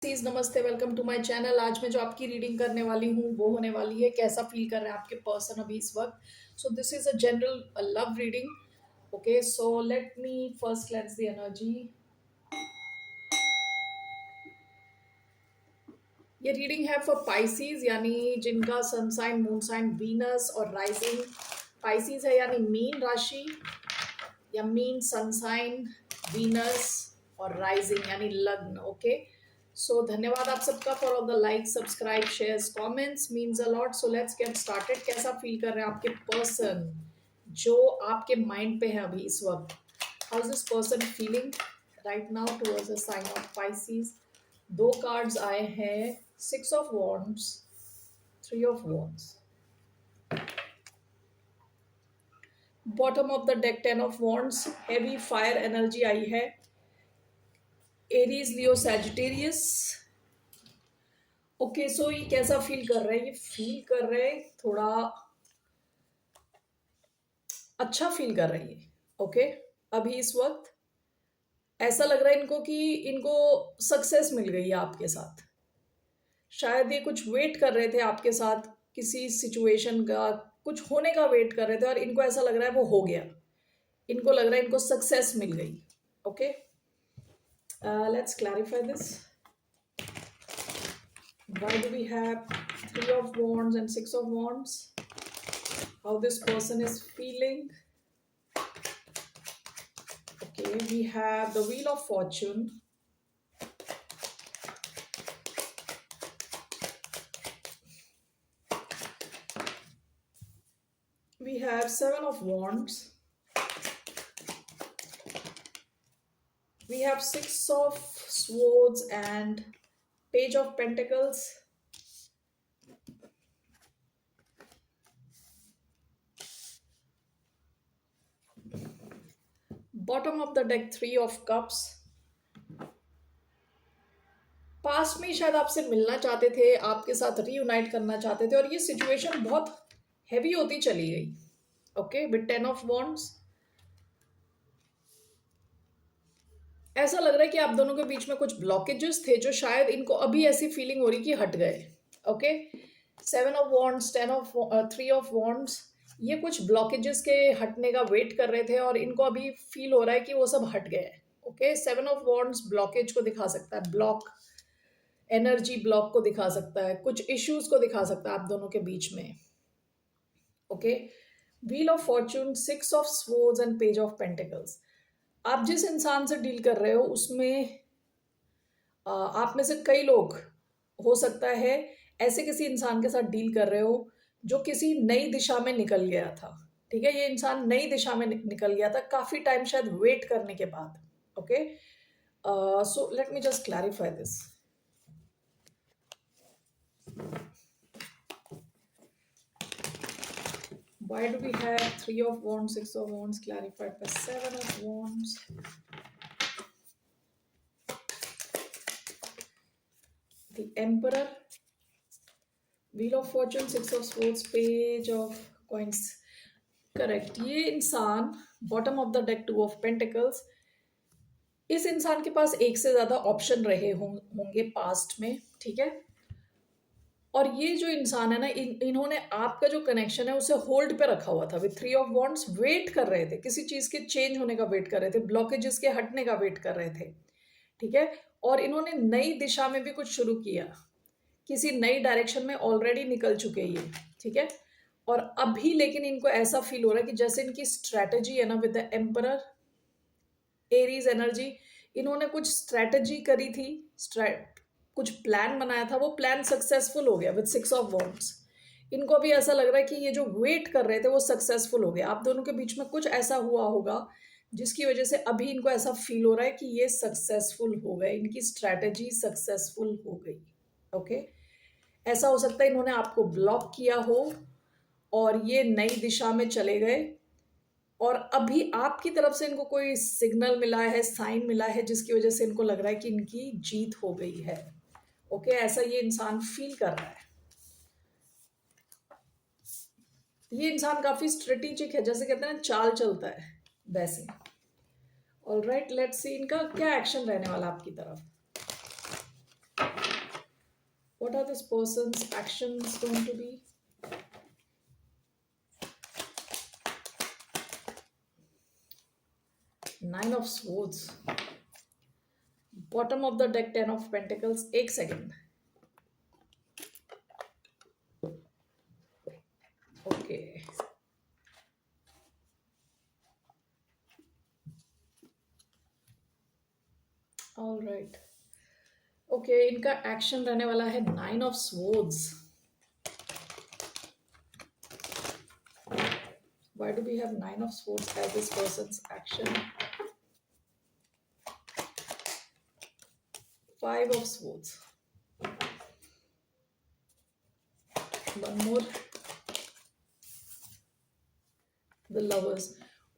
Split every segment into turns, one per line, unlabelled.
Please नमस्ते, welcome to my channel. आज मैं जो आपकी रीडिंग करने वाली हूँ वो होने वाली है कैसा फील कर रहे हैं आपके पर्सन अभी इस वक्त। So this is a general love reading. Okay, so let me first cleanse the energy. ये रीडिंग है फॉर पाइसीज, यानी जिनका sun sign, moon sign, Venus और राइजिंग पाइसीज है, यानी मीन राशि या मीन सन साइन, वीनस और राइजिंग यानी लग्न। ओके, सो धन्यवाद आप सबका for all the like, subscribe, shares, comments, means a lot. So let's get started. कैसा फील कर रहे हैं आपके पर्सन जो आपके माइंड पे है अभी इस वक्त? How is this person feeling right now towards the sign of Pisces? दो कार्ड्स आए हैं, 6 of Wands, 3 of Wands। Bottom of the deck 10 of Wands, heavy fire energy आई है। Aries, Leo, Sagittarius. Okay, so ये कैसा feel कर रहे हैं? ये फील कर रहे हैं थोड़ा अच्छा फील कर रही है। ओके, अभी इस वक्त ऐसा लग रहा है इनको कि इनको सक्सेस मिल गई है आपके साथ। शायद ये कुछ वेट कर रहे थे आपके साथ, किसी सिचुएशन का कुछ होने का वेट कर रहे थे और इनको ऐसा लग रहा है वो हो गया। इनको लग रहा है इनको सक्सेस मिल गई। Okay, let's clarify this. Why do we have 3 of Wands and 6 of Wands? How this person is feeling? Okay, we have the Wheel of Fortune. We have 7 of Wands. We have 6 of Swords and Page of Pentacles. Bottom of the deck 3 of Cups. Past में शायद आपसे मिलना चाहते थे, आपके साथ reunite करना चाहते थे और ये सिचुएशन बहुत हैवी होती चली गई। ओके, विद 10 of Wands ऐसा लग रहा है कि आप दोनों के बीच में कुछ ब्लॉकेजेस थे जो शायद इनको अभी ऐसी फीलिंग हो रही कि हट गए। Okay, 7 of Wands, 3 of Wands, ये कुछ ब्लॉकेजेस के हटने का वेट कर रहे थे और इनको अभी फील हो रहा है कि वो सब हट गए। ओके, 7 of Wands ब्लॉकेज को दिखा सकता है, ब्लॉक एनर्जी ब्लॉक को दिखा सकता है, कुछ इश्यूज को दिखा सकता है आप दोनों के बीच में। Okay, wheel of Fortune, 6 of Swords and page of pentacles. आप जिस इंसान से डील कर रहे हो उसमें आप में से कई लोग हो सकता है ऐसे किसी इंसान के साथ डील कर रहे हो जो किसी नई दिशा में निकल गया था। ठीक है, ये इंसान नई दिशा में निकल गया था काफी टाइम शायद वेट करने के बाद। Okay, so let me just clarify this. Why do we have 3 of Wands, 6 of Wands clarified by 7 of Wands? The Emperor, Wheel of Fortune, 6 of Swords, Page of Coins. Correct, ये इंसान bottom of the deck 2 of Pentacles। इस इंसान के पास एक से ज्यादा option रहे होंगे पास्ट में। ठीक है, और ये जो इंसान है ना, इन्होंने आपका जो कनेक्शन है उसे होल्ड पे रखा हुआ था। विद 3 of Wands वेट कर रहे थे, किसी चीज के चेंज होने का वेट कर रहे थे, ब्लॉकेजेस के हटने का वेट कर रहे थे। ठीक है, और इन्होंने नई दिशा में भी कुछ शुरू किया, किसी नई डायरेक्शन में ऑलरेडी निकल चुके ये। ठीक है, और अभी लेकिन इनको ऐसा फील हो रहा है कि जैसे इनकी स्ट्रैटेजी है ना, with the emperor Aries energy, इन्होंने कुछ स्ट्रैटेजी करी थी, कुछ प्लान बनाया था, वो प्लान सक्सेसफुल हो गया। विद 6 of Wands इनको अभी ऐसा लग रहा है कि ये जो वेट कर रहे थे वो सक्सेसफुल हो गया। आप दोनों के बीच में कुछ ऐसा हुआ होगा जिसकी वजह से अभी इनको ऐसा फील हो रहा है कि ये सक्सेसफुल हो गए, इनकी स्ट्रैटेजी सक्सेसफुल हो गई। ओके, ऐसा हो सकता है इन्होंने आपको ब्लॉक किया हो और ये नई दिशा में चले गए और अभी आपकी तरफ से इनको कोई सिग्नल मिला है, साइन मिला है, जिसकी वजह से इनको लग रहा है कि इनकी जीत हो गई है। ओके, ऐसा ये इंसान फील कर रहा है। ये इंसान काफी स्ट्रेटेजिक है, जैसे कहते हैं ना चाल चलता है वैसे। ऑलराइट, लेट्स सी इनका क्या एक्शन रहने वाला आपकी तरफ। What are this person's actions going to be? Nine of Swords. Bottom of the deck, Ten of Pentacles. एक second. Okay. All right. Okay, इनका एक्शन रहने वाला है nine of swords. Why do we have nine of swords as this person's action? Five of swords. One more. The lovers.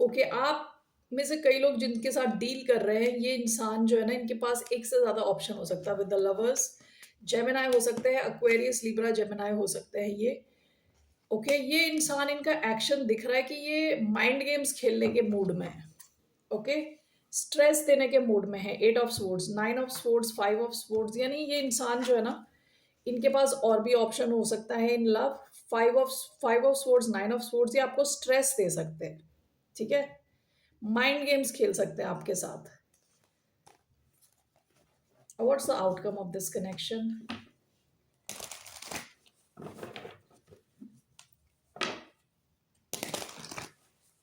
Okay, आप में से कई लोग जिनके साथ डील कर रहे हैं, ये इंसान जो है ना, इनके पास एक से ज्यादा ऑप्शन हो सकता है विद द लवर्स. जेमिनाई हो सकते हैं, एक्वेरियस, लिब्रा, जेमिनाई हो सकते हैं ये. ओके, ये इंसान, इनका एक्शन दिख रहा है कि ये माइंड गेम्स खेलने के मूड में है. ओके, स्ट्रेस देने के मूड में है. Eight of swords, nine of swords, five of swords, यानी ये इंसान जो है ना, इनके पास और भी ऑप्शन हो सकता है in love. Five of swords, nine of swords, ये आपको स्ट्रेस दे सकते हैं. ठीक है, माइंड गेम्स खेल सकते हैं आपके साथ. What's the outcome of this connection?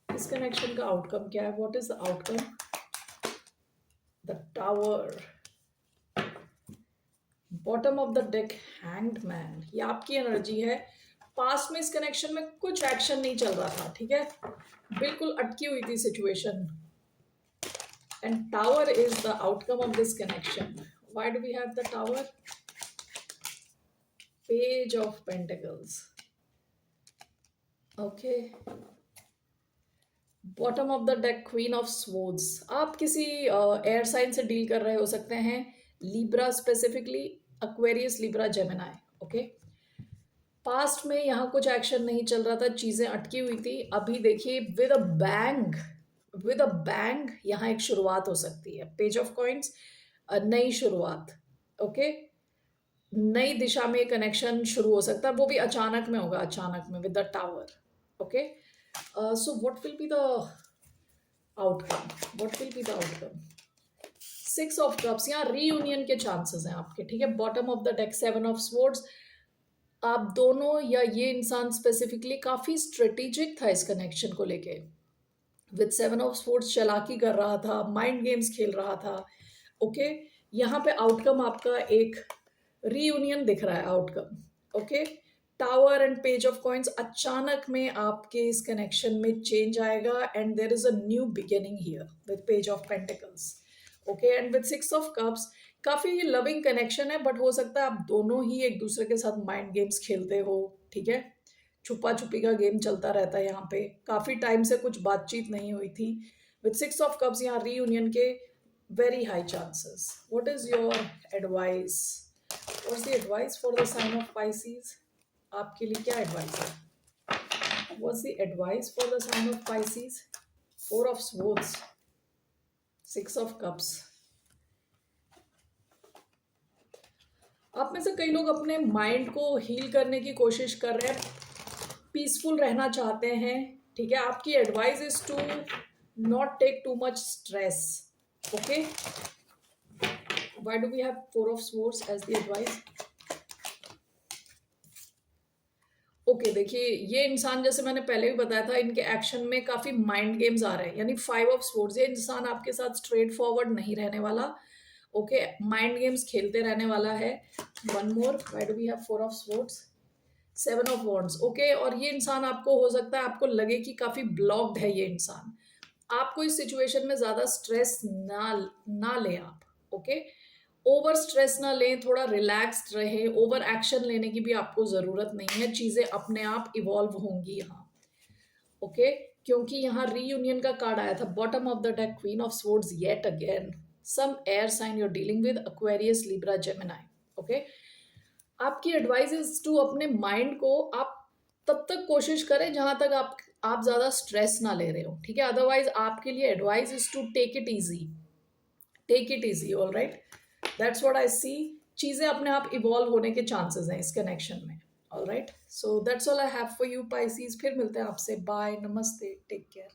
इस कनेक्शन का आउटकम क्या है? What is the outcome? The tower. Bottom of the deck, hanged man. ये आपकी एनर्जी है. पास्ट में इस कनेक्शन में कुछ एक्शन नहीं चल रहा था. ठीक है, बिल्कुल अटकी हुई थी situation. And tower is the outcome of this connection. Why do we have the tower? Page of pentacles. Okay, bottom of the deck, queen of swords. आप किसी एयर साइन से डील कर रहे हो सकते हैं. Libra specifically, Aquarius, Libra, Gemini. Okay, past में यहाँ कुछ एक्शन नहीं चल रहा था, चीजें अटकी हुई थी. अभी देखिए, विद अ बैंग यहाँ एक शुरुआत हो सकती है. पेज ऑफ कॉइन्स, नई शुरुआत. ओके, नई दिशा में कनेक्शन शुरू हो सकता है, वो भी अचानक में होगा, अचानक में, with the tower. Okay, so what will be the outcome? Six of Cups. यहाँ रीयूनियन के चांसेस हैं आपके. ठीक है, bottom of the deck, seven of swords. आप दोनों या ये इंसान स्पेसिफिकली काफी स्ट्रेटेजिक था इस कनेक्शन को लेके. विद सेवन ऑफ स्वॉर्ड्स चालाकी कर रहा था, माइंड गेम्स खेल रहा था. ओके, यहाँ पे आउटकम आपका एक रीयूनियन दिख रहा है outcome. Okay, tower and page of coins. अचानक में आपके इस कनेक्शन में चेंज आएगा and there is a new beginning here with page of pentacles. Okay, and with six of cups, काफी लविंग कनेक्शन है, बट हो सकता है आप दोनों ही एक दूसरे के साथ माइंड गेम्स खेलते हो. ठीक है, छुपा छुपी का गेम चलता रहता है यहाँ पे. काफी टाइम से कुछ बातचीत नहीं हुई थी. विद सिक्स ऑफ कप्स यहाँ रीयूनियन के very high chances. What is your advice? What's the advice for the sign of Pisces? आपके लिए क्या एडवाइस है? What's the advice for the sign of Pisces? Four of Swords, Six of Cups. आप में से कई लोग अपने माइंड को हील करने की कोशिश कर रहे हैं, पीसफुल रहना चाहते हैं. ठीक है, आपकी advice is to not take too much stress. Okay, why do we have four of swords as the advice? Okay, देखिए, ये इंसान, जैसे मैंने पहले भी बताया था, इनके एक्शन में काफी माइंड गेम्स आ रहे हैं. यानी फाइव ऑफ स्वॉर्ड्स, ये इंसान आपके साथ स्ट्रेट फॉरवर्ड नहीं रहने वाला. ओके, माइंड गेम्स खेलते रहने वाला है. One more. Why do we have four of swords? Seven of wands. Okay, और ये इंसान, आपको हो सकता है आपको लगे कि काफी ब्लॉक्ड है ये इंसान. आपको इस सिचुएशन में ज्यादा स्ट्रेस ना लें आप. ओके, ओवर स्ट्रेस ना लें, थोड़ा रिलैक्स्ड रहे. ओवर एक्शन लेने की भी आपको जरूरत नहीं है. चीजें अपने आप इवॉल्व होंगी यहाँ. ओके, क्योंकि यहाँ रीयूनियन का कार्ड आया था. Bottom of the deck, queen of swords yet again. Some air sign you are dealing with, Aquarius, Libra, Gemini. Okay, आपकी एडवाइस इज टू अपने माइंड को आप तब तक कोशिश करें जहां तक आप ज्यादा स्ट्रेस ना ले रहे हो. ठीक है, अदरवाइज आपके लिए advice is to take it easy. All right, that's what I see. चीज़ें अपने आप इवॉल्व होने के चांसेस हैं इस कनेक्शन में. All right, so that's all I have for you Pisces. फिर मिलते हैं आपसे. बाय, नमस्ते, टेक केयर.